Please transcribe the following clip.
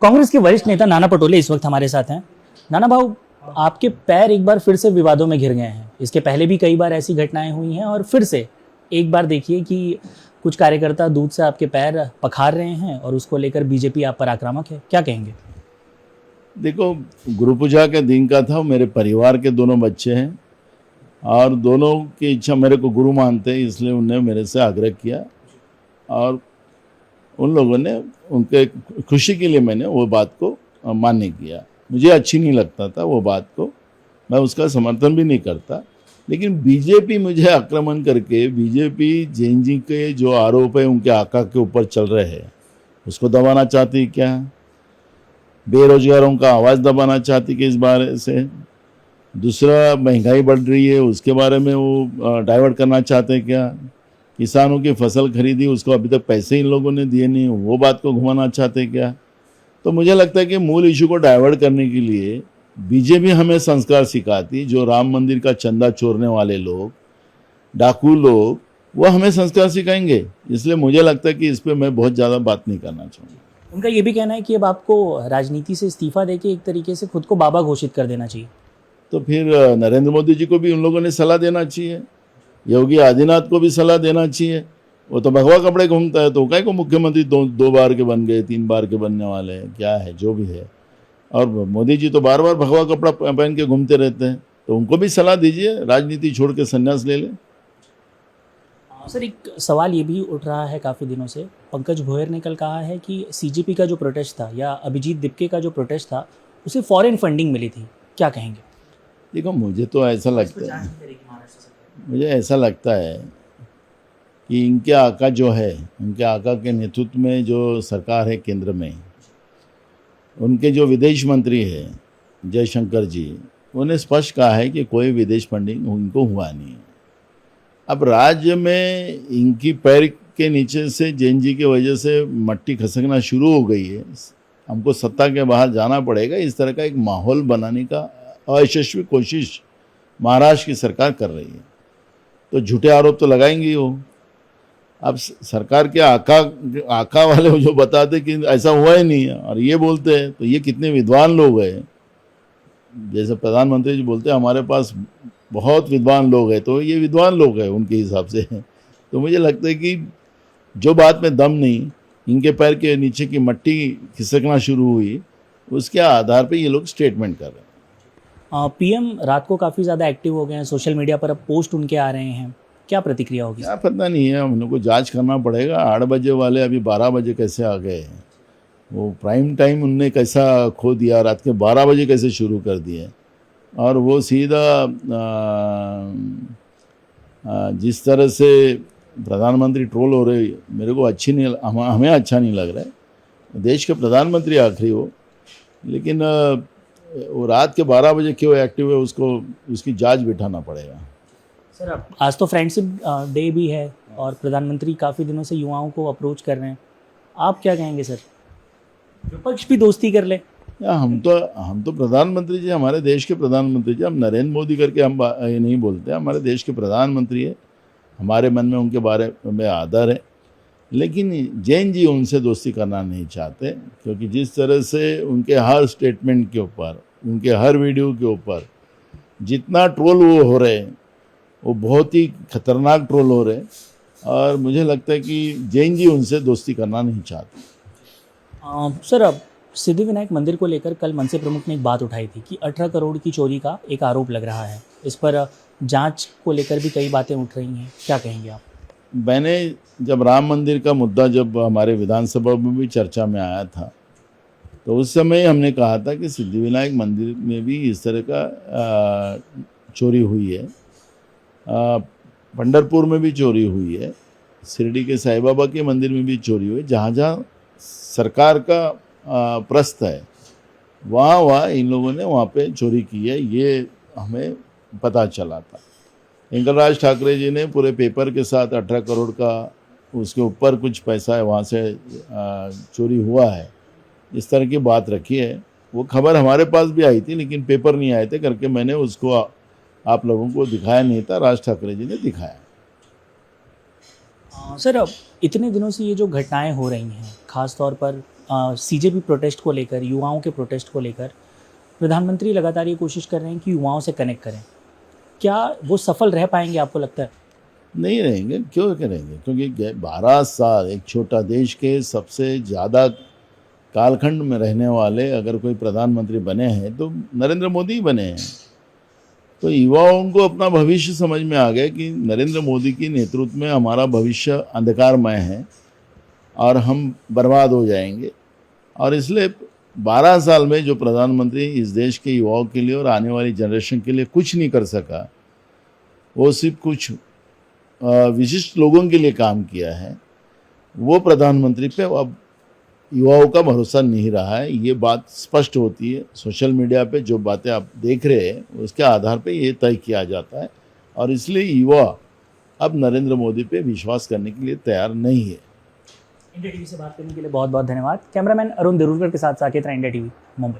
कांग्रेस के वरिष्ठ नेता नाना पटोले इस वक्त हमारे साथ हैं। नाना भाऊ, आपके पैर एक बार फिर से विवादों में घिर गए हैं। इसके पहले भी कई बार ऐसी घटनाएं हुई हैं और फिर से एक बार देखिए कि कुछ कार्यकर्ता दूध से आपके पैर पखार रहे हैं और उसको लेकर बीजेपी आप पर आक्रामक है। क्या कहेंगे? देखो, गुरु पूजा के दिन का था। मेरे परिवार के दोनों बच्चे हैं और दोनों की इच्छा मेरे को गुरु मानते हैं, इसलिए उन्हें मेरे से आग्रह किया और उन लोगों ने उनके खुशी के लिए मैंने वो बात को मान्य किया। मुझे अच्छी नहीं लगता था वो बात को, मैं उसका समर्थन भी नहीं करता, लेकिन बीजेपी मुझे आक्रमण करके बीजेपी जैन जी के जो आरोप है उनके आका के ऊपर चल रहे हैं उसको दबाना चाहती है क्या? बेरोजगारों का आवाज़ दबाना चाहती कि इस बारे से? दूसरा, महंगाई बढ़ रही है उसके बारे में वो डाइवर्ट करना चाहते हैं क्या? किसानों की फसल खरीदी उसको अभी तक पैसे इन लोगों ने दिए नहीं, वो बात को घुमाना चाहते हैं क्या? तो मुझे लगता है कि मूल इशू को डाइवर्ट करने के लिए बीजेपी हमें संस्कार सिखाती, जो राम मंदिर का चंदा चोरने वाले लोग, डाकू लोग, वो हमें संस्कार सिखाएंगे। इसलिए मुझे लगता है कि इस पर मैं बहुत ज़्यादा बात नहीं करना चाहूँगा। उनका ये भी कहना है कि अब आपको राजनीति से इस्तीफा देके एक तरीके से खुद को बाबा घोषित कर देना चाहिए। तो फिर नरेंद्र मोदी जी को भी उन लोगों ने सलाह देना चाहिए, योगी आदित्यनाथ को भी सलाह देना चाहिए। वो तो भगवा कपड़े घूमता है, तो क्या को मुख्यमंत्री दो बार के बन गए, 3 बार के बनने वाले हैं, क्या है जो भी है। और मोदी जी तो बार बार भगवा कपड़ा पहन के घूमते रहते हैं, तो उनको भी सलाह दीजिए राजनीति छोड़ के संन्यास ले लें। सर, एक सवाल ये भी उठ रहा है काफ़ी दिनों से। पंकज भोयर ने कल कहा है कि सीजेपी का जो प्रोटेस्ट था या अभिजीत दिपके का जो प्रोटेस्ट था उसे फॉरेन फंडिंग मिली थी। क्या कहेंगे? देखो, मुझे तो ऐसा लगता है कि इनके आका जो है, उनके आका के नेतृत्व में जो सरकार है केंद्र में, उनके जो विदेश मंत्री है जयशंकर जी, उन्हें स्पष्ट कहा है कि कोई विदेश फंडिंग उनको हुआ नहीं है। अब राज्य में इनकी पैर के नीचे से जैन जी की वजह से मट्टी खसकना शुरू हो गई है। हमको सत्ता के बाहर जाना पड़ेगा, इस तरह का एक माहौल बनाने का अयशस्वी कोशिश महाराष्ट्र की सरकार कर रही है। तो झूठे आरोप तो लगाएंगे वो। अब सरकार के आका वाले जो बताते कि ऐसा हुआ ही नहीं है और ये बोलते हैं, तो ये कितने विद्वान लोग हैं। जैसे प्रधानमंत्री जी बोलते हैं हमारे पास बहुत विद्वान लोग हैं, तो ये विद्वान लोग हैं उनके हिसाब से। तो मुझे लगता है कि जो बात में दम नहीं, इनके पैर के नीचे की मट्टी खिसकना शुरू हुई, उसके आधार पे ये लोग स्टेटमेंट कर रहे हैं। पीएम रात को काफ़ी ज़्यादा एक्टिव हो गए हैं, सोशल मीडिया पर अब पोस्ट उनके आ रहे हैं। क्या प्रतिक्रिया होगी? क्या पता नहीं है, हम लोग को जांच करना पड़ेगा। 8 बजे वाले अभी 12 बजे कैसे आ गए हैं? वो प्राइम टाइम उनने कैसा खो दिया, रात के 12 बजे कैसे शुरू कर दिए? और वो सीधा जिस तरह से प्रधानमंत्री ट्रोल हो रहे, मेरे को अच्छी नहीं, हमें अच्छा नहीं लग रहा है। देश के प्रधानमंत्री आखिरी हो, लेकिन वो रात के 12 बजे क्यों एक्टिव है, उसको उसकी जांच बिठाना पड़ेगा। सर, अब आज तो फ्रेंडशिप डे भी है और प्रधानमंत्री काफ़ी दिनों से युवाओं को अप्रोच कर रहे हैं। आप क्या कहेंगे सर? विपक्ष भी दोस्ती कर ले? या हम तो प्रधानमंत्री जी, हमारे देश के प्रधानमंत्री जी, हम नरेंद्र मोदी करके हम ये नहीं बोलते। हमारे देश के प्रधानमंत्री है, हमारे मन में उनके बारे में आदर है, लेकिन जैन जी उनसे दोस्ती करना नहीं चाहते, क्योंकि जिस तरह से उनके हर स्टेटमेंट के ऊपर, उनके हर वीडियो के ऊपर जितना ट्रोल वो हो रहे हैं, वो बहुत ही खतरनाक ट्रोल हो रहे हैं, और मुझे लगता है कि जैन जी उनसे दोस्ती करना नहीं चाहते। सर, अब सिद्धिविनायक मंदिर को लेकर कल मनसे प्रमुख ने एक बात उठाई थी कि 18 करोड़ की चोरी का एक आरोप लग रहा है। इस पर जांच को लेकर भी कई बातें उठ रही हैं। क्या कहेंगे आप? मैंने जब राम मंदिर का मुद्दा जब हमारे विधानसभा में भी चर्चा में आया था, तो उस समय हमने कहा था कि सिद्धिविनायक मंदिर में भी इस तरह का चोरी हुई है, पंढरपुर में भी चोरी हुई है, शिरडी के साईं बाबा के मंदिर में भी चोरी हुई है। जहाँ जहाँ सरकार का प्रस्थ है, वहाँ इन लोगों ने वहाँ पे चोरी की है, ये हमें पता चला था। इंद्रराज ठाकरे जी ने पूरे पेपर के साथ 18 करोड़ का, उसके ऊपर कुछ पैसा है वहाँ से चोरी हुआ है, इस तरह की बात रखी है। वो खबर हमारे पास भी आई थी, लेकिन पेपर नहीं आए थे करके मैंने उसको आप लोगों को दिखाया नहीं था, राज ठाकरे जी ने दिखाया। सर, अब इतने दिनों से ये जो घटनाएं हो रही हैं, ख़ास तौर पर सीजेपी प्रोटेस्ट को लेकर, युवाओं के प्रोटेस्ट को लेकर प्रधानमंत्री लगातार ये कोशिश कर रहे हैं कि युवाओं से कनेक्ट करें। क्या वो सफल रह पाएंगे, आपको लगता है? नहीं रहेंगे, क्यों करेंगे? क्योंकि 12 साल एक छोटा देश के सबसे ज़्यादा कालखंड में रहने वाले अगर कोई प्रधानमंत्री बने हैं तो नरेंद्र मोदी ही बने हैं। तो युवाओं को अपना भविष्य समझ में आ गया कि नरेंद्र मोदी की नेतृत्व में हमारा भविष्य अंधकारमय है और हम बर्बाद हो जाएंगे। और इसलिए 12 साल में जो प्रधानमंत्री इस देश के युवाओं के लिए और आने वाली जनरेशन के लिए कुछ नहीं कर सका, वो सिर्फ कुछ विशिष्ट लोगों के लिए काम किया है, वो प्रधानमंत्री पे अब युवाओं का भरोसा नहीं रहा है। ये बात स्पष्ट होती है सोशल मीडिया पे, जो बातें आप देख रहे हैं उसके आधार पे ये तय किया जाता है। और इसलिए युवा अब नरेंद्र मोदी पे विश्वास करने के लिए तैयार नहीं है। इंडिया टीवी से बात करने के लिए बहुत बहुत धन्यवाद। कैमरामैन अरुण दिरूरकर के साथ साकेत राय, इंडिया टीवी, मुंबई।